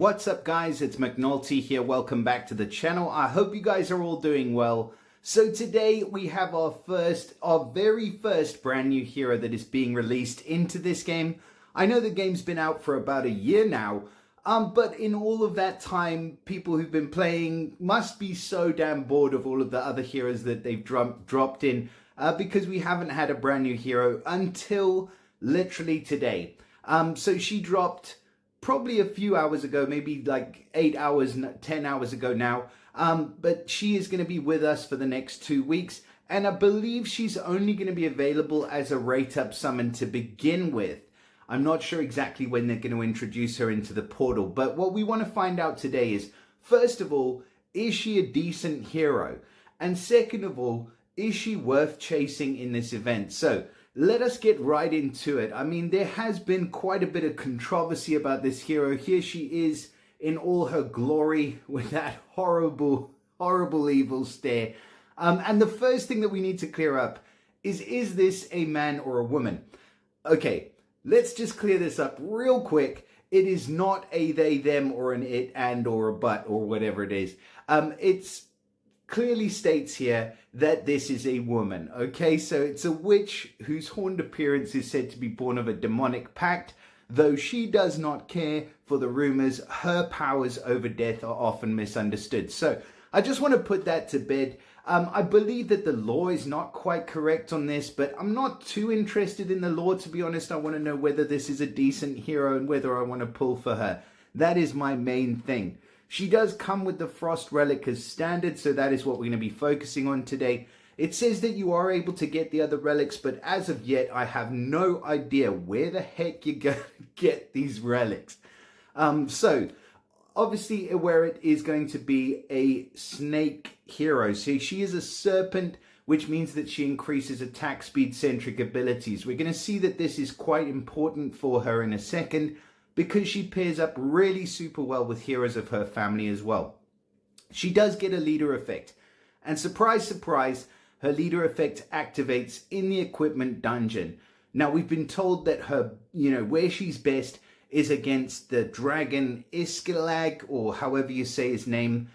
What's up guys, it's McNulty here. Welcome back to the channel. I hope you guys are all doing well. So today we have our very first brand new hero that is being released into this game. I know the game's been out for about a year now, but in all of that time, people who've been playing must be so damn bored of all of the other heroes that they've dropped in because we haven't had a brand new hero until literally today. So she dropped probably a few hours ago, maybe like 8 hours, 10 hours ago now. But she is going to be with us for the next 2 weeks. And I believe she's only going to be available as a rate up summon to begin with. I'm not sure exactly when they're going to introduce her into the portal. But what we want to find out today is, first of all, is she a decent hero? And second of all, is she worth chasing in this event? So let us get right into it. I mean, there has been quite a bit of controversy about this hero. Here she is in all her glory with that horrible evil stare. And the first thing that we need to clear up is this a man or a woman? Okay, let's just clear this up real quick. It is not a they, them, or an it, and, or a but, or whatever it is. It's clearly states here that this is a woman. Okay, so it's a witch whose horned appearance is said to be born of a demonic pact. Though she does not care for the rumors, her powers over death are often misunderstood. So I just want to put that to bed. I believe that the lore is not quite correct on this, but I'm not too interested in the lore, to be honest. I want to know whether this is a decent hero and whether I want to pull for her. That is my main thing. She does come with the Frost Relic as standard, so that is what we're going to be focusing on today. It says that you are able to get the other relics, but as of yet, I have no idea where the heck you're going to get these relics. So, obviously, Iweret is going to be a snake hero. So she is a serpent, which means that she increases attack speed-centric abilities. We're going to see that this is quite important for her in a second, because she pairs up really super well with heroes of her family as well. She does get a leader effect. And surprise, surprise, her leader effect activates in the equipment dungeon. Now, we've been told that her, where she's best is against the dragon Iskalag, or however you say his name,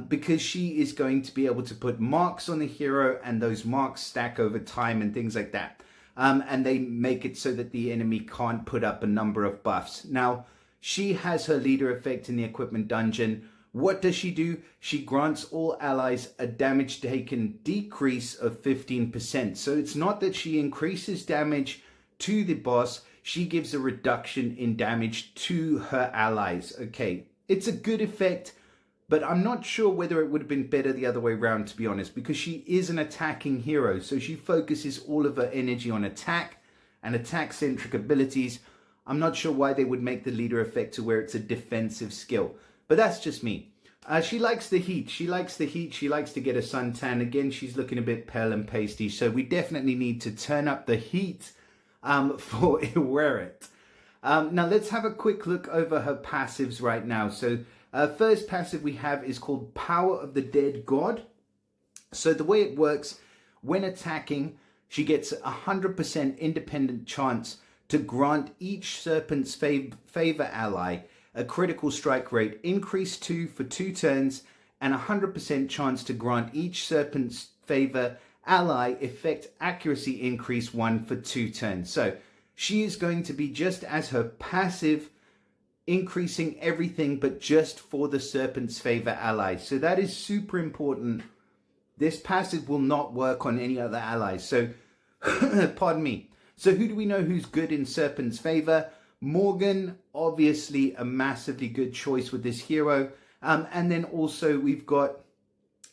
because she is going to be able to put marks on the hero, and those marks stack over time and things like that. And they make it so that the enemy can't put up a number of buffs. Now, she has her leader effect in the equipment dungeon. What does she do? She grants all allies a damage taken decrease of 15%. So it's not that she increases damage to the boss. She gives a reduction in damage to her allies. Okay, it's a good effect, but I'm not sure whether it would have been better the other way around, to be honest, because she is an attacking hero. So she focuses all of her energy on attack and attack-centric abilities. I'm not sure why they would make the leader effect to where it's a defensive skill, but that's just me. She likes the heat. She likes the heat. She likes to get a suntan. Again, she's looking a bit pale and pasty, so we definitely need to turn up the heat for Iweret. Now, let's have a quick look over her passives right now. So, first passive we have is called Power of the Dead God. So the way it works, when attacking, she gets 100% independent chance to grant each serpent's favor ally a critical strike rate increase 2 for 2 turns, and 100% chance to grant each serpent's favor ally effect accuracy increase 1 for 2 turns. So she is going to be just as her passive, increasing everything but just for the serpent's favor ally. So that is super important. This passive will not work on any other allies. So, pardon me. So who do we know who's good in serpent's favor? Morgan, obviously a massively good choice with this hero. And then also we've got,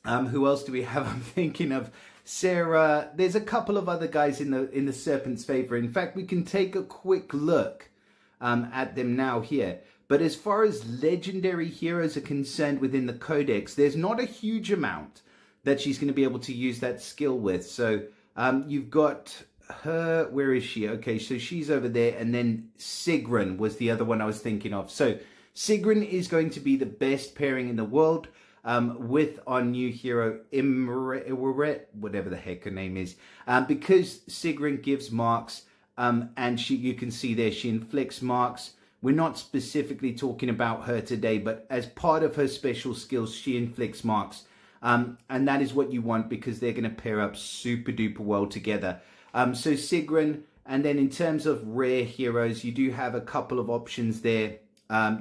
who else do we have? I'm thinking of Sarah. There's a couple of other guys in the serpent's favor. In fact, we can take a quick look at them now here. But as far as legendary heroes are concerned within the codex, there's not a huge amount that she's going to be able to use that skill with. So you've got her, where is she? Okay, so she's over there, and then Sigrun was the other one I was thinking of. So Sigrun is going to be the best pairing in the world with our new hero Iweret, whatever the heck her name is, because Sigrun gives marks, and you can see there she inflicts marks we're not specifically talking about her today, but as part of her special skills, she inflicts marks. And that is what you want because they're going to pair up super duper well together. So Sigrun, and then in terms of rare heroes, you do have a couple of options there.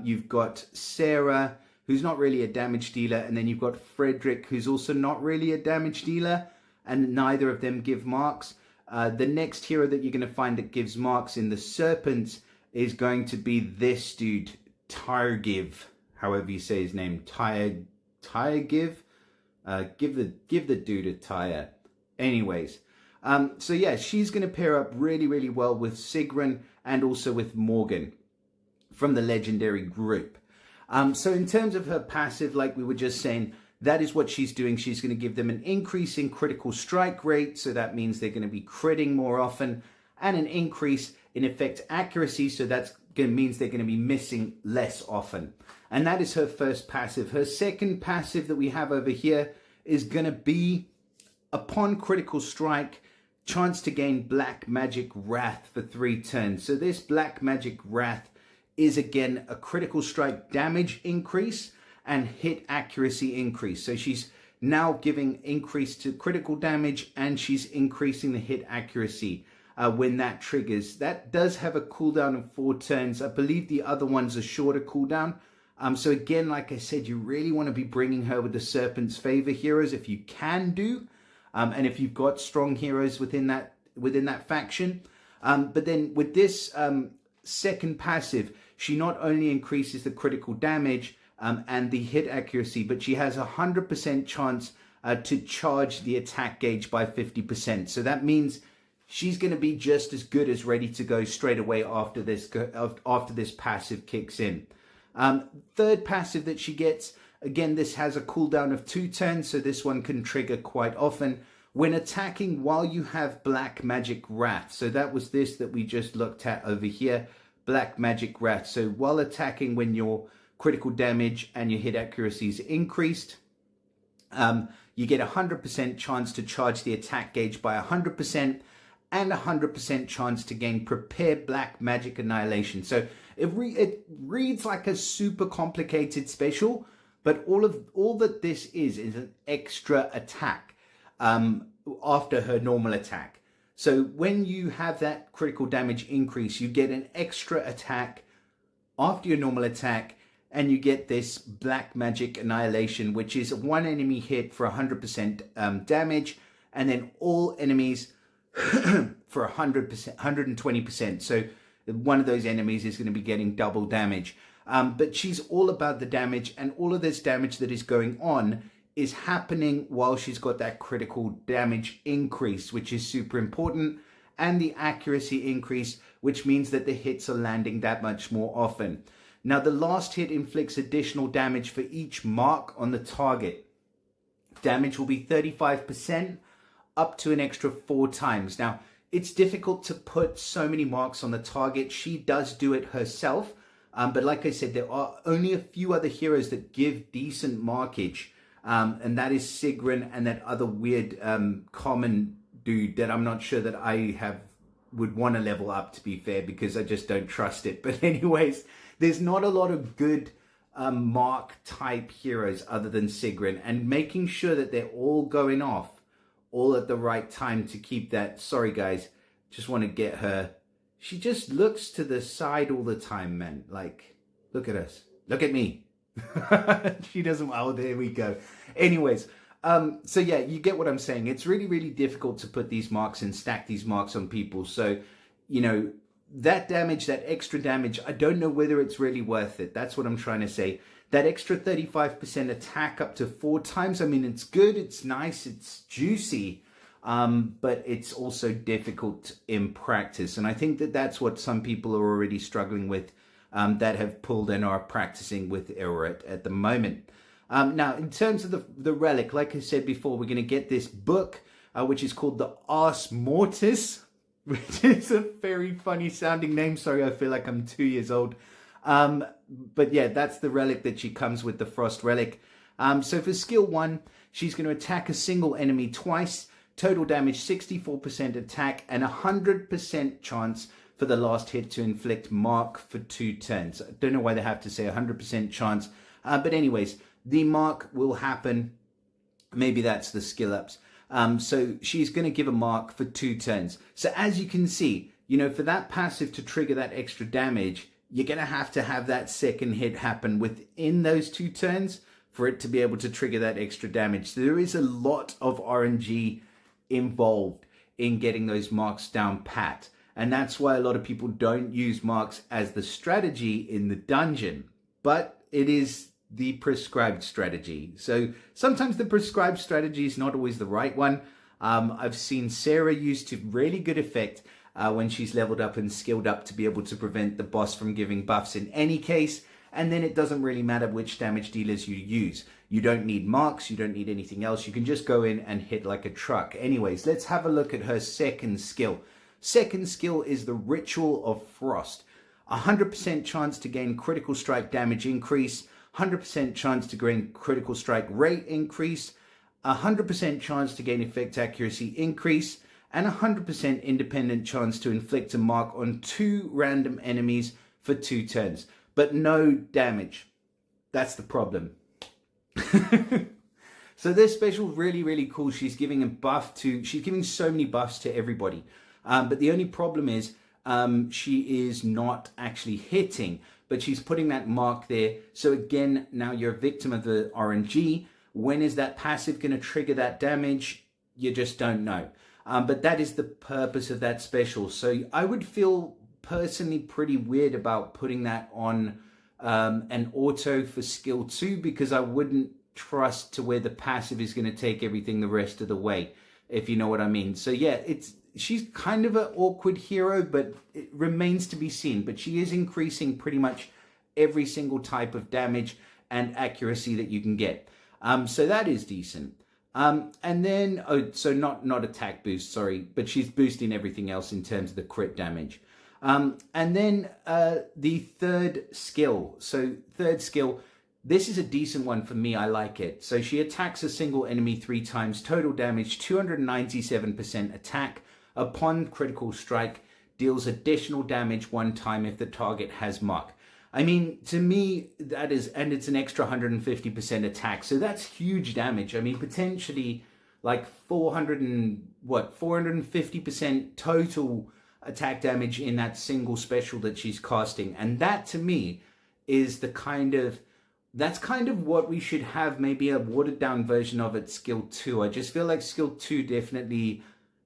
You've got Sarah, who's not really a damage dealer, and then you've got Frederick, who's also not really a damage dealer, and neither of them give marks. The next hero that you're going to find that gives marks in the Serpents is going to be this dude, Tyrgiv, however you say his name, Tyrgiv. Give the dude a tire. Anyways, so yeah, she's going to pair up really, really well with Sigrun and also with Morgan from the legendary group. So in terms of her passive, like we were just saying, that is what she's doing. She's going to give them an increase in critical strike rate. So that means they're going to be critting more often, and an increase in effect accuracy. So that means they're going to be missing less often. And that is her first passive. Her second passive that we have over here is going to be upon critical strike, chance to gain Black Magic Wrath for 3 turns. So this Black Magic Wrath is again a critical strike damage increase and hit accuracy increase. So she's now giving increase to critical damage and she's increasing the hit accuracy when that triggers. That does have a cooldown of 4 turns. I believe the other one's a shorter cooldown. So again, like I said, you really want to be bringing her with the Serpent's favor heroes if you can do, and if you've got strong heroes within that faction. But then with this second passive, she not only increases the critical damage and the hit accuracy, but she has a 100% chance to charge the attack gauge by 50%. So that means she's going to be just as good as ready to go straight away after this passive kicks in. Third passive that she gets, again, this has a cooldown of 2 turns, so this one can trigger quite often when attacking while you have Black Magic Wrath. So that was this that we just looked at over here, Black Magic Wrath. So while attacking when your critical damage and your hit accuracy is increased, you get a 100% chance to charge the attack gauge by 100% and 100% chance to gain Prepared Black Magic Annihilation. So it reads like a super complicated special, but all that this is an extra attack after her normal attack. So when you have that critical damage increase, you get an extra attack after your normal attack, and you get this Black Magic Annihilation, which is 1 enemy hit for 100% damage, and then all enemies for 100%, 120%. So one of those enemies is going to be getting double damage. But she's all about the damage, and all of this damage that is going on is happening while she's got that critical damage increase, which is super important, and the accuracy increase, which means that the hits are landing that much more often. Now, the last hit inflicts additional damage for each mark on the target. Damage will be 35%, up to an extra 4 times. Now, it's difficult to put so many marks on the target. She does do it herself. But like I said, there are only a few other heroes that give decent markage. And that is Sigrun and that other weird common dude that I'm not sure that I would want to level up, to be fair, because I just don't trust it. But anyways, there's not a lot of good mark type heroes other than Sigrun. And making sure that they're all going off all at the right time to keep that. Sorry guys, just want to get her. She just looks to the side all the time, man. Like, look at us, look at me. She doesn't. Oh, there we go. Anyways, so yeah, you get what I'm saying. It's really, really difficult to put these marks and stack these marks on people. So, you know, that damage, that extra damage, I don't know whether it's really worth it. That's what I'm trying to say. That extra 35% attack up to 4 times. I mean, it's good, it's nice, it's juicy, but it's also difficult in practice. And I think that that's what some people are already struggling with, that have pulled and are practicing with Iweret at the moment. Now, in terms of the relic, like I said before, we're going to get this book, which is called the Ars Mortis, which is a very funny sounding name. Sorry, I feel like I'm 2 years old. But yeah, that's the relic that she comes with, the Frost relic. So for skill 1, she's going to attack a single enemy twice, total damage 64% attack, and 100% chance for the last hit to inflict mark for 2 turns. I don't know why they have to say 100% chance. But anyways, the mark will happen. Maybe that's the skill ups. So she's going to give a mark for 2 turns. So as you can see, for that passive to trigger that extra damage, you're going to have that second hit happen within those 2 turns for it to be able to trigger that extra damage. So there is a lot of RNG involved in getting those marks down pat. And that's why a lot of people don't use marks as the strategy in the dungeon. But it is the prescribed strategy. So sometimes the prescribed strategy is not always the right one. I've seen Sarah use to really good effect when she's leveled up and skilled up to be able to prevent the boss from giving buffs in any case. And then it doesn't really matter which damage dealers you use. You don't need marks, you don't need anything else. You can just go in and hit like a truck. Anyways, let's have a look at her second skill. Second skill is the Ritual of Frost. 100% chance to gain critical strike damage increase, 100% chance to gain critical strike rate increase, 100% chance to gain effect accuracy increase, and 100% independent chance to inflict a mark on 2 random enemies for 2 turns. But no damage. That's the problem. So this special is really, really cool. She's giving she's giving so many buffs to everybody. But the only problem is she is not actually hitting, but she's putting that mark there. So again, now you're a victim of the RNG. When is that passive going to trigger that damage? You just don't know. But that is the purpose of that special. So I would feel personally pretty weird about putting that on an auto for skill 2, because I wouldn't trust to where the passive is going to take everything the rest of the way, if you know what I mean. So yeah, she's kind of an awkward hero, but it remains to be seen. But she is increasing pretty much every single type of damage and accuracy that you can get. So that is decent. And then, so not attack boost, sorry, but she's boosting everything else in terms of the crit damage. And then the third skill. So third skill, this is a decent one for me. I like it. So she attacks a single enemy 3 times, total damage 297% attack. Upon critical strike, deals additional damage 1 time if the target has mark. I mean, to me, that is, and it's an extra 150% attack. So that's huge damage. I mean, potentially like 450% total attack damage in that single special that she's casting. And that to me is that's kind of what we should have, maybe a watered down version of it, skill 2. I just feel like skill 2 definitely,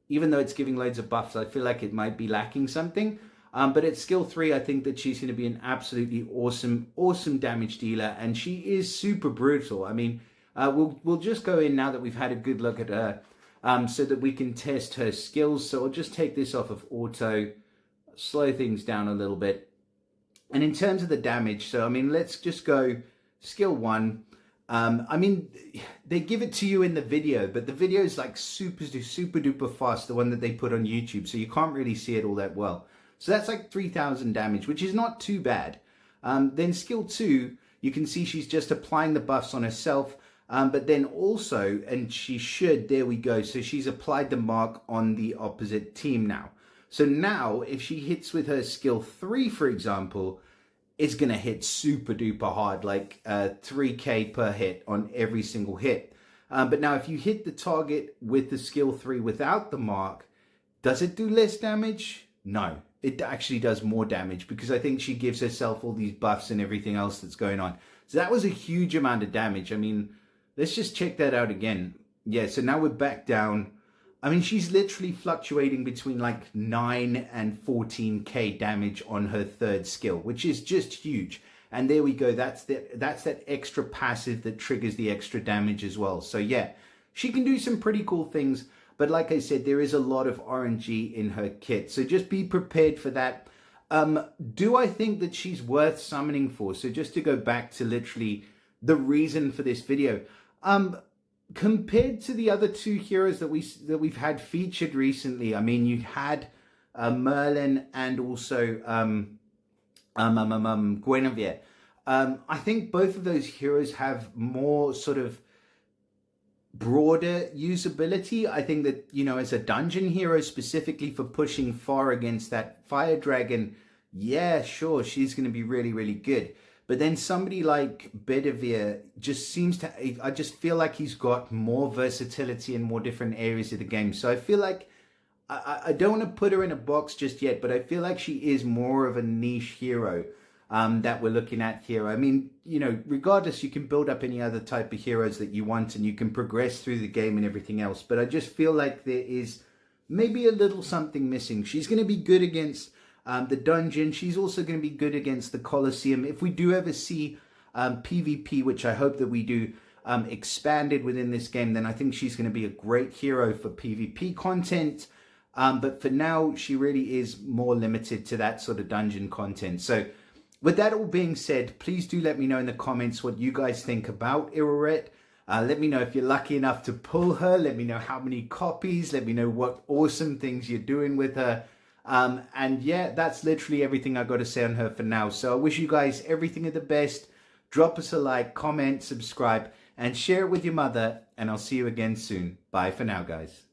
even though it's giving loads of buffs, I feel like it might be lacking something. But at skill 3, I think that she's going to be an absolutely awesome damage dealer, and she is super brutal. I mean, we'll just go in now that we've had a good look at her, so that we can test her skills. So I'll just take this off of auto, slow things down a little bit. And in terms of the damage, so I mean, let's just go skill 1. I mean, they give it to you in the video, but the video is like super duper fast, the one that they put on YouTube, so you can't really see it all that well. So that's like 3,000 damage, which is not too bad. Then skill 2, you can see she's just applying the buffs on herself, but then also, and she should, there we go. So she's applied the mark on the opposite team now. So now if she hits with her skill 3, for example, it's going to hit super duper hard, like 3k per hit on every single hit. But now if you hit the target with the skill 3 without the mark, does it do less damage? No. It actually does more damage, because I think she gives herself all these buffs and everything else that's going on. So that was a huge amount of damage. I mean, let's just check that out again. Yeah, so now we're back down. I mean, she's literally fluctuating between like 9 and 14k damage on her third skill, which is just huge. And there we go. That's that extra passive that triggers the extra damage as well. So yeah, she can do some pretty cool things. But like I said, there is a lot of RNG in her kit. So just be prepared for that. Do I think that she's worth summoning for? So just to go back to literally the reason for this video. Compared to the other 2 heroes that we've had featured recently, I mean, you had Merlin and also Guinevere. I think both of those heroes have more sort of broader usability. I think that, you know, as a dungeon hero, specifically for pushing far against that fire dragon, yeah, sure, she's going to be really, really good. But then somebody like Bedivere just seems to, I just feel like he's got more versatility in more different areas of the game. So I feel like I don't want to put her in a box just yet, but I feel like she is more of a niche hero that we're looking at here. I mean, you know, regardless, you can build up any other type of heroes that you want and you can progress through the game and everything else. But I just feel like there is maybe a little something missing. She's going to be good against the dungeon. She's also going to be good against the Colosseum. If we do ever see PvP, which I hope that we do, expanded within this game, then I think she's going to be a great hero for PvP content. But for now, she really is more limited to that sort of dungeon content. So with that all being said, please do let me know in the comments what you guys think about Iweret. Let me know if you're lucky enough to pull her. Let me know how many copies. Let me know what awesome things you're doing with her. And yeah, that's literally everything I got to say on her for now. So I wish you guys everything of the best. Drop us a like, comment, subscribe, and share it with your mother. And I'll see you again soon. Bye for now, guys.